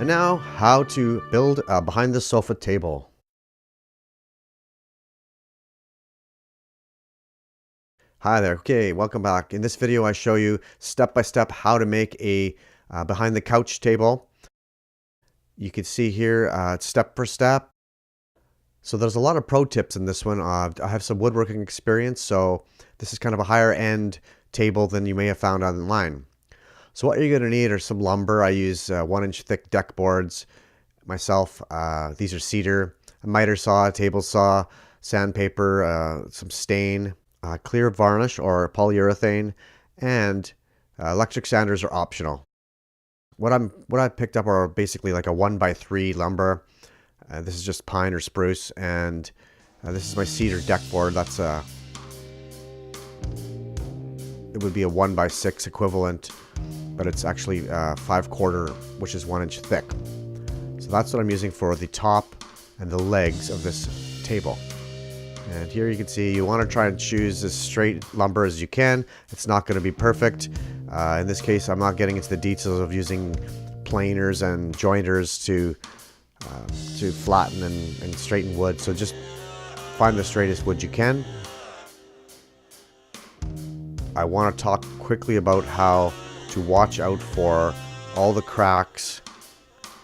And now, how to build a behind the sofa table. Hi there. Okay, welcome back. In this video, I show you step by step how to make a behind the couch table. You can see here step per step. So there's a lot of pro tips in this one. I have some woodworking experience, so this is kind of a higher end table than you may have found online. So what you're going to need are some lumber. I use 1-inch thick deck boards myself. These are cedar, a miter saw, a table saw, sandpaper, some stain, clear varnish or polyurethane, and electric sanders are optional. What I picked up are basically like a 1x3 lumber. This is just pine or spruce, and this is my cedar deck board. That's it would be a 1x6 equivalent, but it's actually 5/4, which is 1 inch thick. So that's what I'm using for the top and the legs of this table. And here you can see you want to try and choose as straight lumber as you can. It's not going to be perfect. In this case, I'm not getting into the details of using planers and jointers to flatten and straighten wood. So just find the straightest wood you can. I want to talk quickly about how to watch out for all the cracks,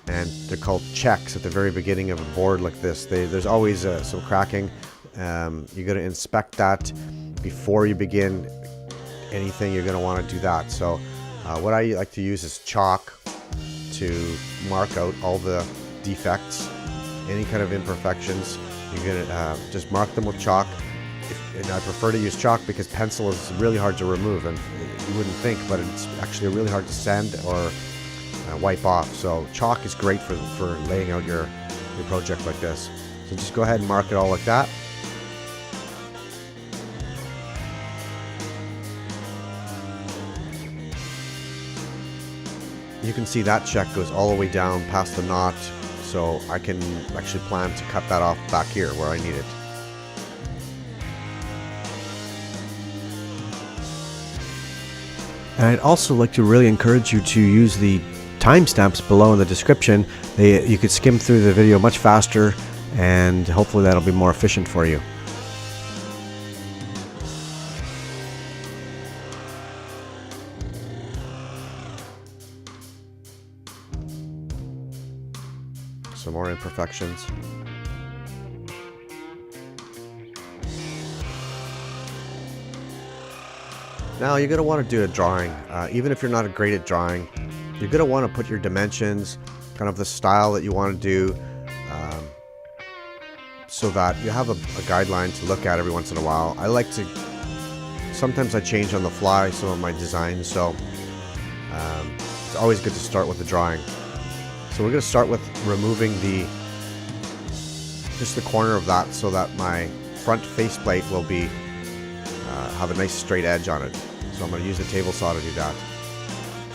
and they're called checks at the very beginning of a board like this. There's always some cracking. You're going to inspect that before you begin anything. You're going to want to do that. So what I like to use is chalk to mark out all the defects, any kind of imperfections. You're going to just mark them with chalk. And I prefer to use chalk because pencil is really hard to remove, and you wouldn't think, but it's actually really hard to sand or wipe off. So chalk is great for laying out your project like this. So just go ahead and mark it all like that. You can see that check goes all the way down past the knot, so I can actually plan to cut that off back here where I need it. And I'd also like to really encourage you to use the timestamps below in the description. You could skim through the video much faster, and hopefully that'll be more efficient for you. Some more imperfections. Now you're going to want to do a drawing. Even if you're not great at drawing, you're going to want to put your dimensions, kind of the style that you want to do, so that you have a guideline to look at every once in a while. Sometimes I change on the fly some of my designs, so it's always good to start with the drawing. So we're going to start with removing just the corner of that, so that my front faceplate will be have a nice straight edge on it. So I'm going to use the table saw to do that.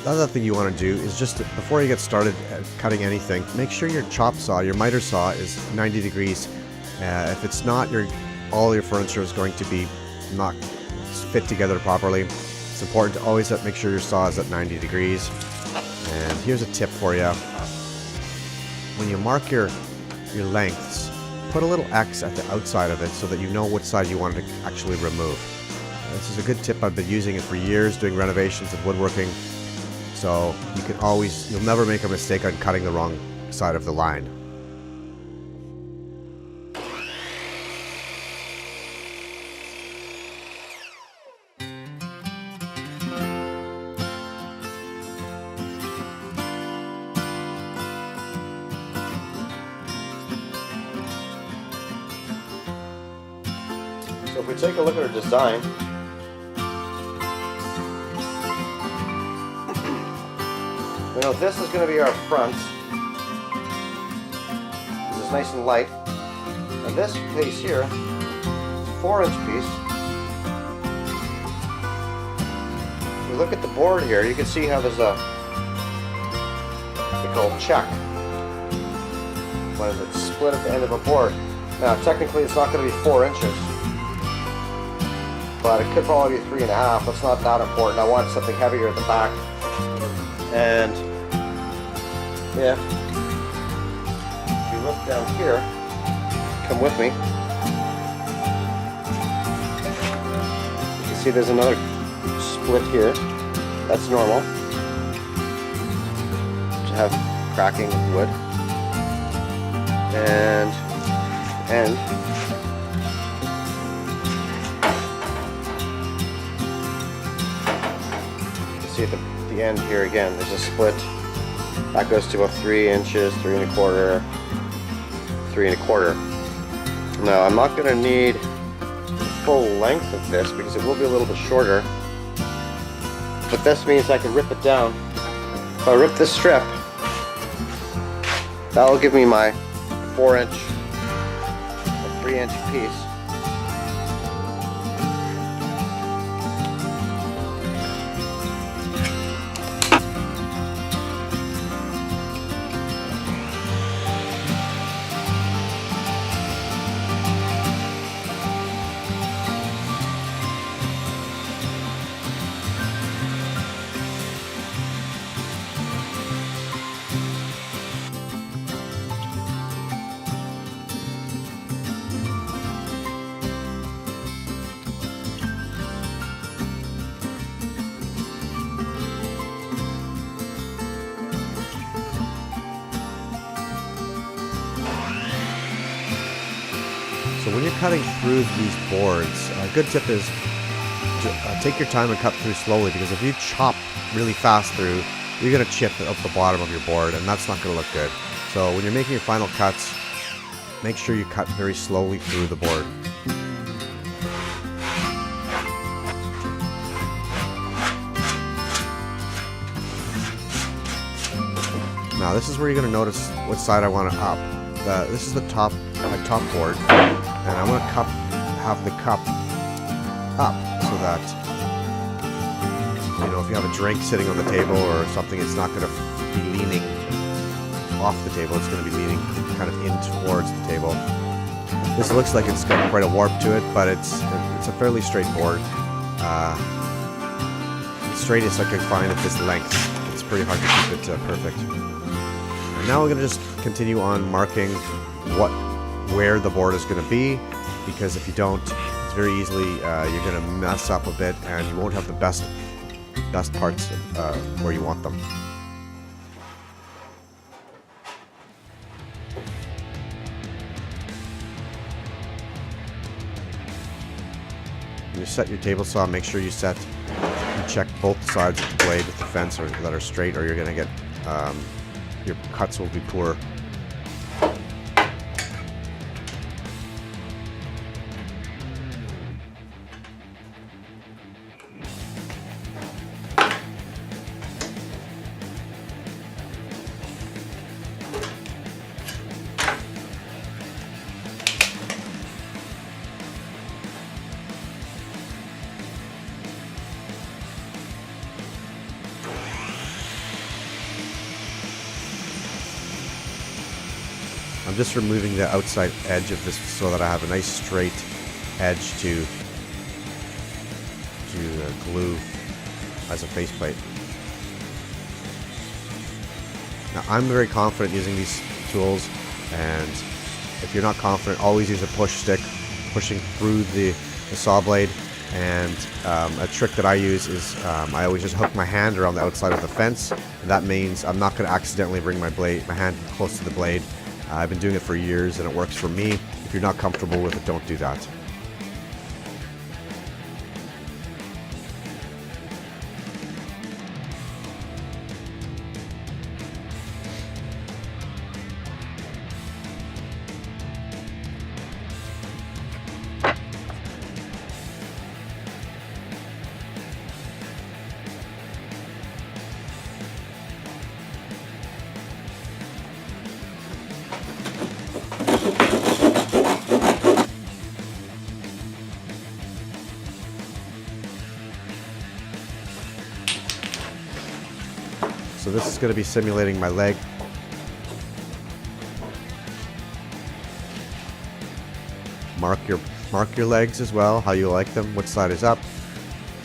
The other thing you want to do is just before you get started cutting anything, make sure your chop saw, your miter saw, is 90 degrees. If it's not, all your furniture is going to be not fit together properly. It's important to always make sure your saw is at 90 degrees. And here's a tip for you. When you mark your lengths, put a little X at the outside of it so that you know which side you want to actually remove. This is a good tip. I've been using it for years doing renovations and woodworking. So you'll never make a mistake on cutting the wrong side of the line. So if we take a look at our design, we know this is going to be our front. This is nice and light. And this piece here, 4-inch piece. If we look at the board here, you can see how there's a what we call check. What is it? Split at the end of a board. Now technically it's not going to be 4 inches, but it could probably be 3.5. That's not that important. I want something heavier at the back. And if look down here, come with me. You can see there's another split here. That's normal to have cracking of wood. And you see at the end here again, there's a split. That goes to about 3 inches, 3 1/4, 3 1/4. Now I'm not going to need the full length of this because it will be a little bit shorter. But this means I can rip it down. If I rip this strip, that will give me my 4-inch or 3-inch piece. So when you're cutting through these boards, a good tip is to take your time and cut through slowly, because if you chop really fast through, you're going to chip up the bottom of your board, and that's not going to look good. So when you're making your final cuts, make sure you cut very slowly through the board. Now this is where you're going to notice what side I want it up. This is the top, my top board, and I want to have the cup up so that, you know, if you have a drink sitting on the table or something, it's not going to be leaning off the table. It's going to be leaning kind of in towards the table. This looks like it's got quite a warp to it, but it's a fairly straight board. The straightest I can find at this length. It's pretty hard to keep it perfect. And now we're going to just continue on marking where the board is going to be, because if you don't, it's very easily you're going to mess up a bit and you won't have the best parts where you want them. When you set your table saw, make sure you check both sides of the blade with the fence that are straight, or you're going to get your cuts will be poor. I'm just removing the outside edge of this so that I have a nice straight edge to glue as a faceplate. Now I'm very confident using these tools, and if you're not confident, always use a push stick, pushing through the saw blade. And a trick that I use is I always just hook my hand around the outside of the fence, and that means I'm not going to accidentally bring my hand close to the blade. I've been doing it for years and it works for me. If you're not comfortable with it, don't do that. So this is going to be simulating my leg. Mark your legs as well, how you like them, which side is up,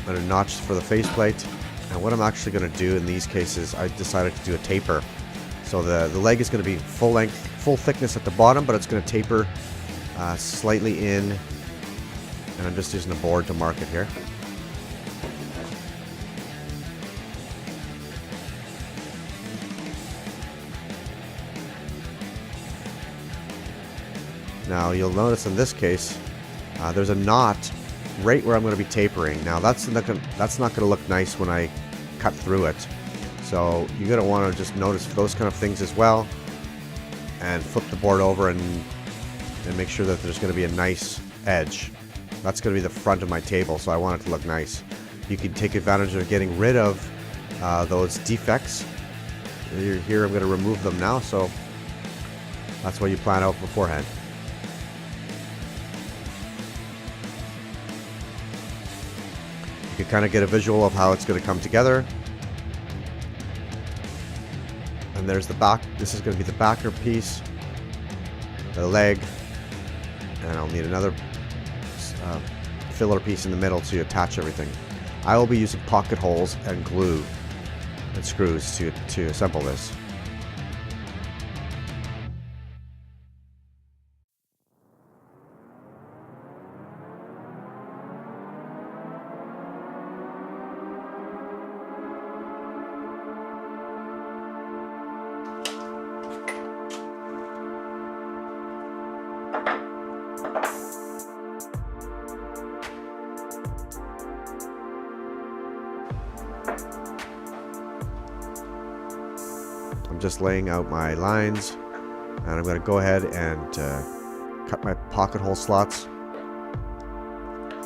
and a notch for the faceplate. And what I'm actually going to do in these cases, I decided to do a taper. So the leg is going to be full length full thickness at the bottom, but it's going to taper slightly in. And I'm just using a board to mark it here. Now you'll notice in this case, there's a knot right where I'm going to be tapering. Now that's not going to look nice when I cut through it. So you're going to want to just notice those kind of things as well, and flip the board over and make sure that there's going to be a nice edge. That's going to be the front of my table, so I want it to look nice. You can take advantage of getting rid of those defects. Here I'm going to remove them now, so that's what you plan out beforehand. You can kind of get a visual of how it's going to come together. And there's the back. This is going to be the backer piece, the leg, and I'll need another filler piece in the middle to attach everything. I will be using pocket holes and glue and screws to assemble this. I'm just laying out my lines, and I'm going to go ahead and cut my pocket hole slots.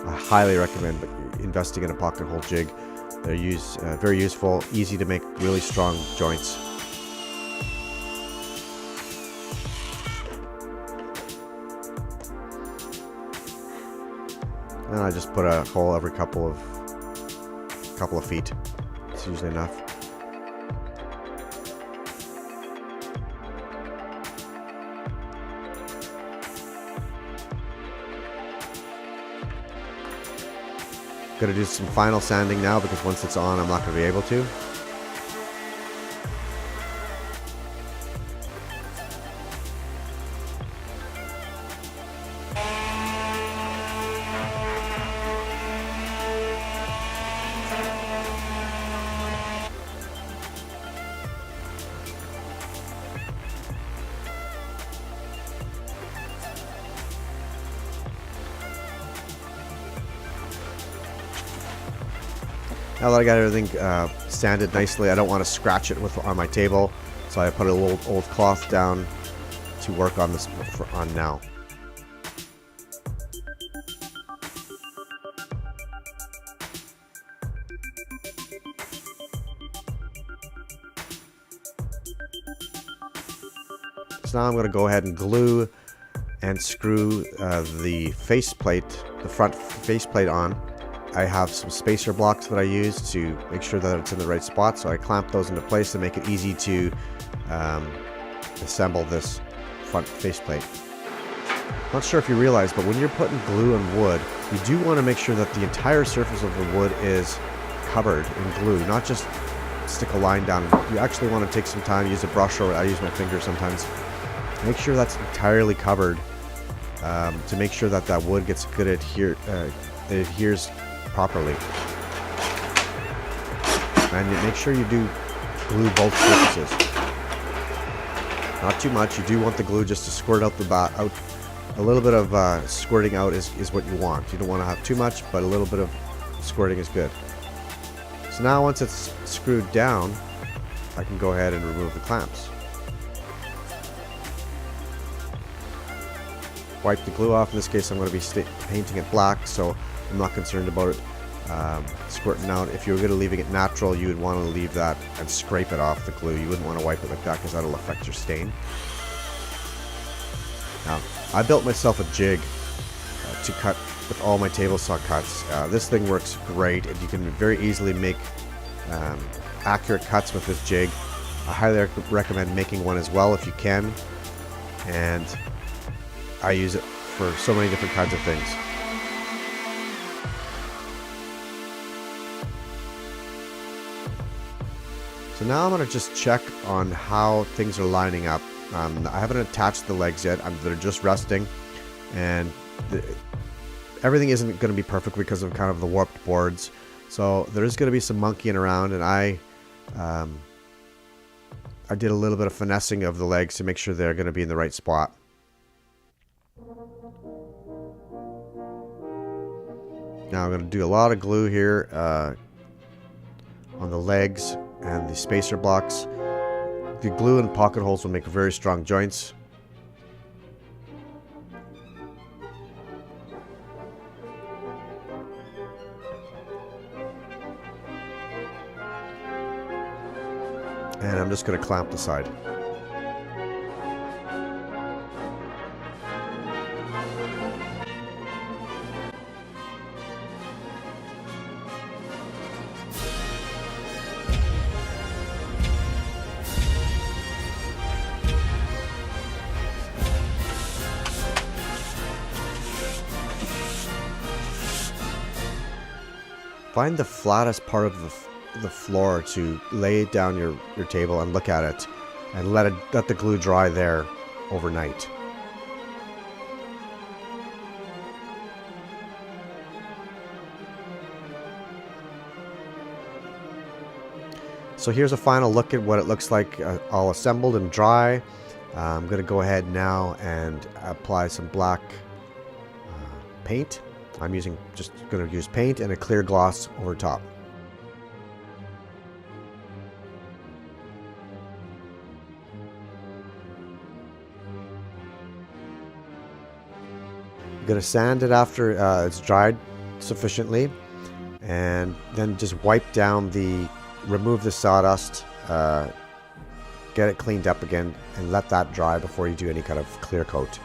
I highly recommend investing in a pocket hole jig. They're very useful, easy to make really strong joints. And I just put a hole every couple of feet. It's usually enough. Gonna do some final sanding now, because once it's on, I'm not gonna be able to. Now that I got everything sanded nicely, I don't want to scratch it on my table, so I put a little old cloth down to work on this on now. So now I'm going to go ahead and glue and screw the front faceplate on. I have some spacer blocks that I use to make sure that it's in the right spot, so I clamp those into place to make it easy to assemble this front faceplate. Not sure if you realize, but when you're putting glue on wood, you do want to make sure that the entire surface of the wood is covered in glue, not just stick a line down. You actually want to take some time, use a brush, or I use my finger sometimes. Make sure that's entirely covered to make sure that that wood gets good it adheres properly. And make sure you do glue both surfaces. Not too much. You do want the glue just to squirt out out. A little bit of squirting out is what you want. You don't want to have too much, but a little bit of squirting is good. So now once it's screwed down, I can go ahead and remove the clamps. Wipe the glue off. In this case, I'm going to be painting it black, so I'm not concerned about it squirting out. If you were going to leaving it natural, you would want to leave that and scrape it off the glue. You wouldn't want to wipe it like that, because that'll affect your stain. Now, I built myself a jig to cut with all my table saw cuts. This thing works great, and you can very easily make accurate cuts with this jig. I highly recommend making one as well if you can, and I use it for so many different kinds of things. So now I'm going to just check on how things are lining up. I haven't attached the legs yet. They're just resting, and everything isn't going to be perfect because of kind of the warped boards. So there is going to be some monkeying around, and I did a little bit of finessing of the legs to make sure they're going to be in the right spot. Now I'm going to do a lot of glue here on the legs and the spacer blocks. The glue and pocket holes will make very strong joints. And I'm just going to clamp the side. Find the flattest part of the floor to lay down your table and look at it, and let the glue dry there overnight. So here's a final look at what it looks like all assembled and dry. I'm going to go ahead now and apply some black paint. I'm just going to use paint and a clear gloss over top. I'm going to sand it after it's dried sufficiently, and then just wipe down remove the sawdust, get it cleaned up again, and let that dry before you do any kind of clear coat.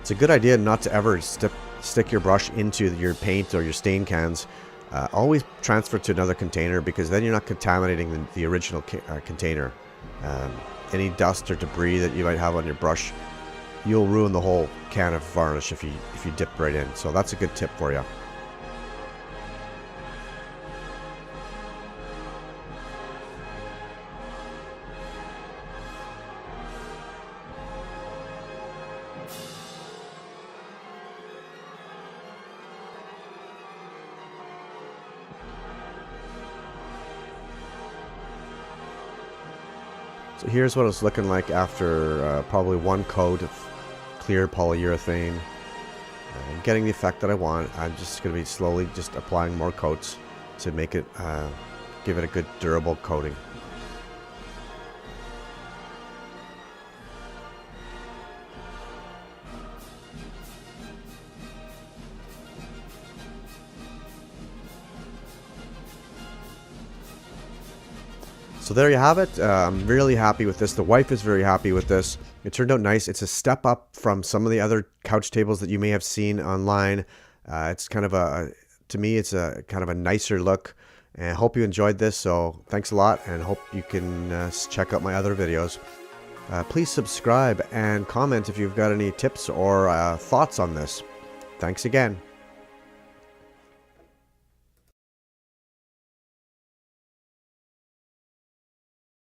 It's a good idea not to ever stick your brush into your paint or your stain cans. Always transfer to another container, because then you're not contaminating the original container. Any dust or debris that you might have on your brush, you'll ruin the whole can of varnish if you dip right in. So that's a good tip for you. So here's what it's looking like after probably one coat of clear polyurethane. Getting the effect that I want. I'm just going to be slowly just applying more coats to make it, give it a good durable coating. So there you have it. I'm really happy with this. The wife is very happy with this. It turned out nice. It's a step up from some of the other couch tables that you may have seen online. It's kind of to me, it's a kind of a nicer look. And I hope you enjoyed this. So thanks a lot, and hope you can check out my other videos. Please subscribe and comment if you've got any tips or thoughts on this. Thanks again.